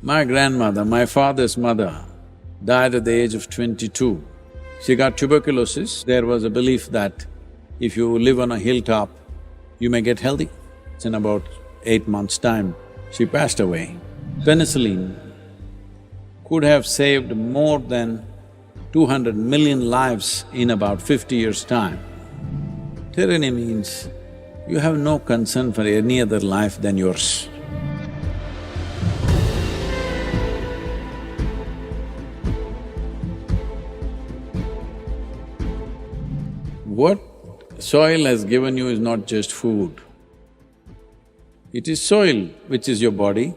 My grandmother, my father's mother, died at the age of 22. She got tuberculosis. There was a belief that if you live on a hilltop, you may get healthy. In about 8 months' time, she passed away. Penicillin could have saved more than 200 million lives in about 50 years' time. Tyranny means you have no concern for any other life than yours. What soil has given you is not just food. It is soil which is your body.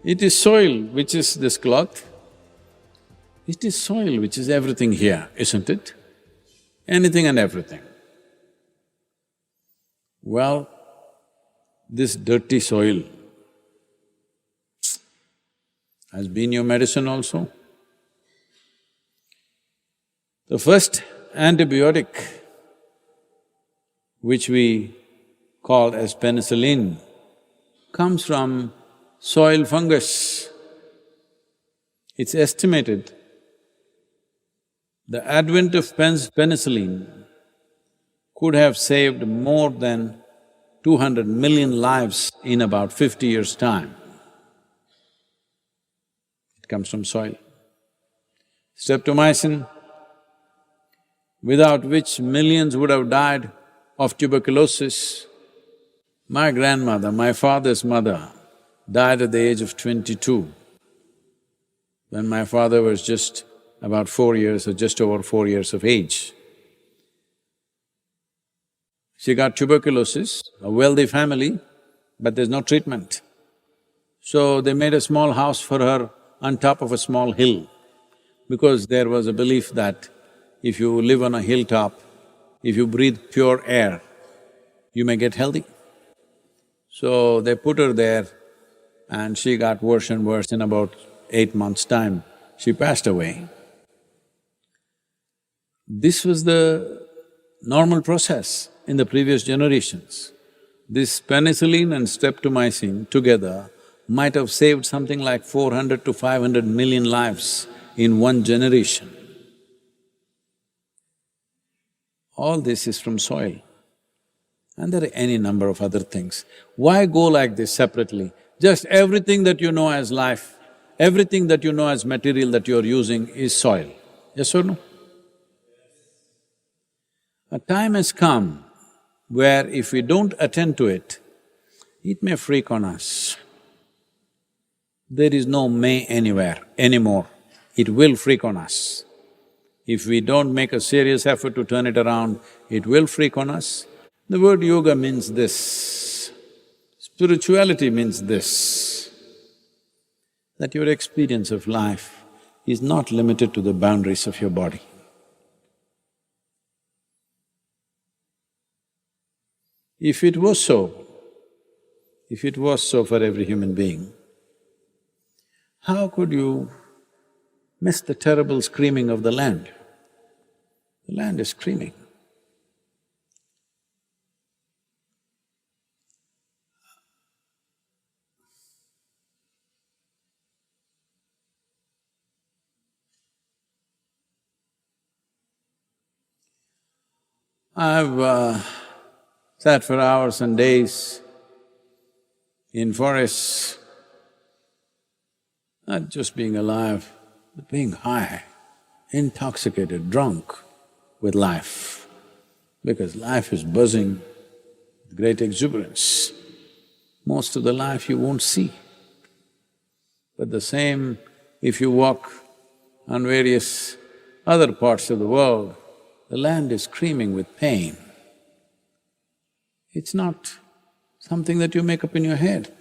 It is soil which is this cloth. It is soil which is everything here, isn't it? Anything and everything. Well, this dirty soil has been your medicine also. The first antibiotic, which we call as penicillin, comes from soil fungus. It's estimated the advent of penicillin could have saved more than 200 million lives in about 50 years' time. It comes from soil. Streptomycin, without which millions would have died of tuberculosis. My grandmother, my father's mother, died at the age of 22, when my father was just about 4 years or just over 4 years of age. She got tuberculosis, a wealthy family, but there's no treatment. So they made a small house for her on top of a small hill, because there was a belief that if you live on a hilltop, if you breathe pure air, you may get healthy. So they put her there and she got worse and worse. In about 8 months' time, she passed away. This was the normal process in the previous generations. This penicillin and streptomycin together might have saved something like 400 to 500 million lives in one generation. All this is from soil. And there are any number of other things. Why go like this separately? Just everything that you know as life, everything that you know as material that you're using is soil. Yes or no? A time has come where if we don't attend to it, it may freak on us. There is no may anywhere anymore, it will freak on us. If we don't make a serious effort to turn it around, it will freak on us. The word yoga means this, spirituality means this, that your experience of life is not limited to the boundaries of your body. If it was so for every human being, how could you miss the terrible screaming of the land? The land is screaming. I've sat for hours and days in forests, not just being alive, but being high, intoxicated, drunk with life, because life is buzzing with great exuberance. Most of the life you won't see. But the same, if you walk on various other parts of the world, the land is screaming with pain. It's not something that you make up in your head.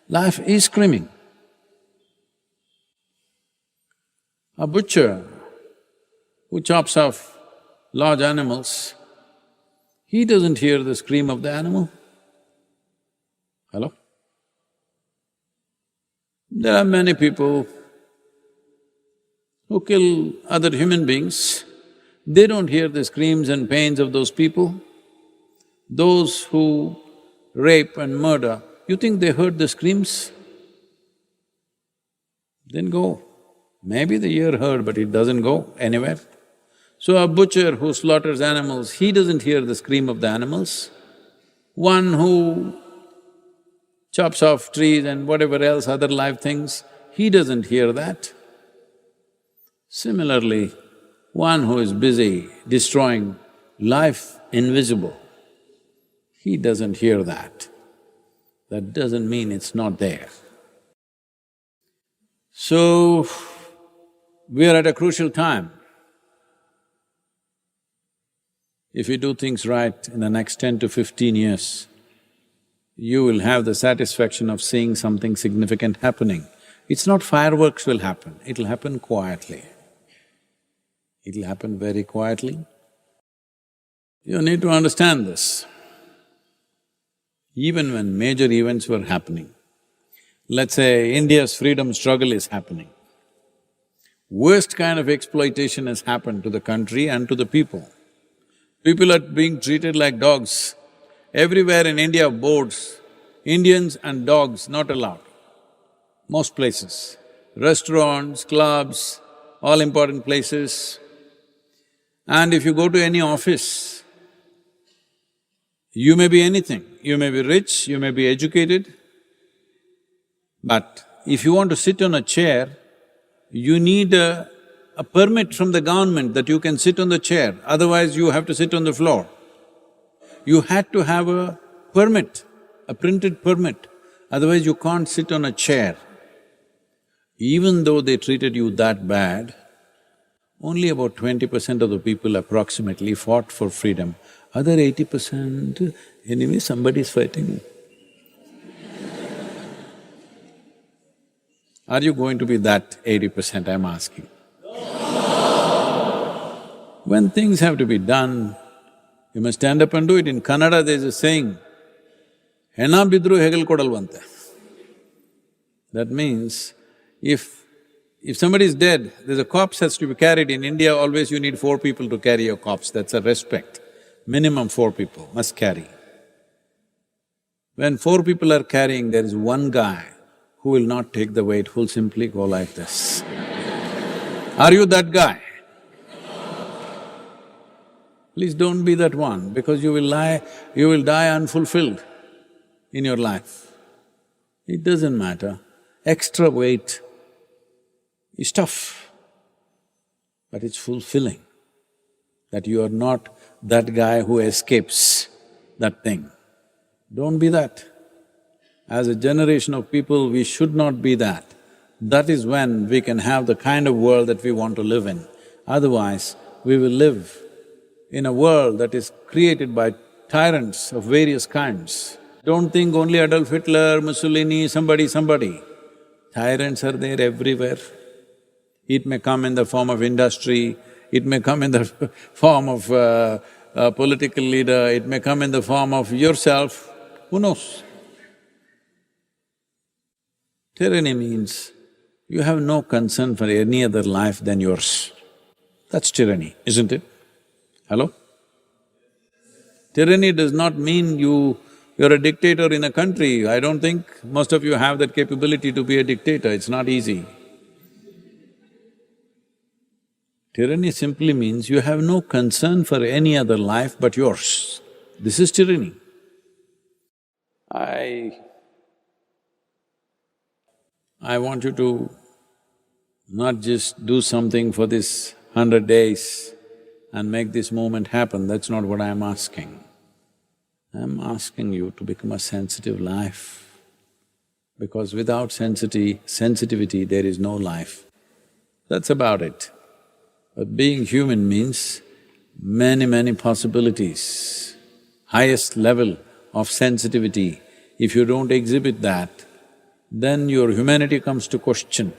Life is screaming. A butcher who chops off large animals, he doesn't hear the scream of the animal. Hello? There are many people who kill other human beings, they don't hear the screams and pains of those people. Those who rape and murder, you think they heard the screams? Then go. Maybe the ear heard, but it doesn't go anywhere. So a butcher who slaughters animals, he doesn't hear the scream of the animals. One who chops off trees and whatever else, other live things, he doesn't hear that. Similarly, one who is busy destroying life invisible, he doesn't hear that. That doesn't mean it's not there. So, we are at a crucial time. If you do things right in the next 10 to 15 years, you will have the satisfaction of seeing something significant happening. It's not fireworks will happen, it'll happen quietly. It'll happen very quietly. You need to understand this. Even when major events were happening, let's say India's freedom struggle is happening, worst kind of exploitation has happened to the country and to the people. People are being treated like dogs. Everywhere in India, boards, Indians and dogs not allowed, most places. Restaurants, clubs, all important places. And if you go to any office, you may be anything, you may be rich, you may be educated, but if you want to sit on a chair, you need a permit from the government that you can sit on the chair, otherwise you have to sit on the floor. You had to have a permit, a printed permit, otherwise you can't sit on a chair. Even though they treated you that bad, only about 20% of the people approximately fought for freedom. Other 80%, anyway somebody is fighting. Are you going to be that 80%, I'm asking? When things have to be done, you must stand up and do it. In Kannada there's a saying, "Hena bidru hegel kodalvante." That means, if somebody is dead, there's a corpse has to be carried. In India, always you need 4 people to carry your corpse, that's a respect. Minimum 4 people must carry. When 4 people are carrying, there is one guy who will not take the weight, who'll simply go like this. Are you that guy? Please don't be that one, because you will die unfulfilled in your life. It doesn't matter. Extra weight is tough, but it's fulfilling that you are not that guy who escapes that thing. Don't be that. As a generation of people, we should not be that. That is when we can have the kind of world that we want to live in. Otherwise, we will live in a world that is created by tyrants of various kinds. Don't think only Adolf Hitler, Mussolini, somebody. Tyrants are there everywhere. It may come in the form of industry, it may come in the form of a political leader, it may come in the form of yourself, who knows? Tyranny means you have no concern for any other life than yours. That's tyranny, isn't it? Hello? Tyranny does not mean you're a dictator in a country. I don't think most of you have that capability to be a dictator, it's not easy. Tyranny simply means you have no concern for any other life but yours. This is tyranny. I want you to not just do something for this 100 days and make this moment happen, that's not what I'm asking. I'm asking you to become a sensitive life, because without sensitivity, there is no life. That's about it. But being human means many possibilities, highest level of sensitivity. If you don't exhibit that, then your humanity comes to question.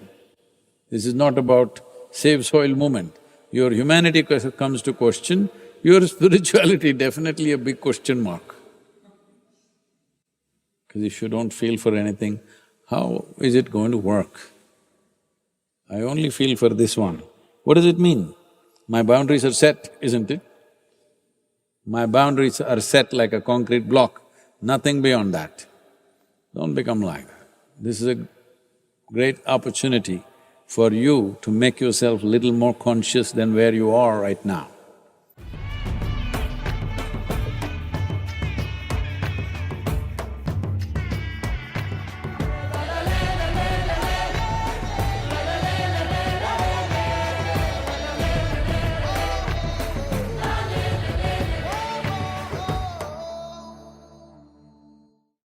This is not about save soil movement. Your humanity comes to question, your spirituality definitely a big question mark. Because if you don't feel for anything, how is it going to work? I only feel for this one. What does it mean? My boundaries are set, isn't it? My boundaries are set like a concrete block, nothing beyond that. Don't become like that. This is a great opportunity for you to make yourself little more conscious than where you are right now.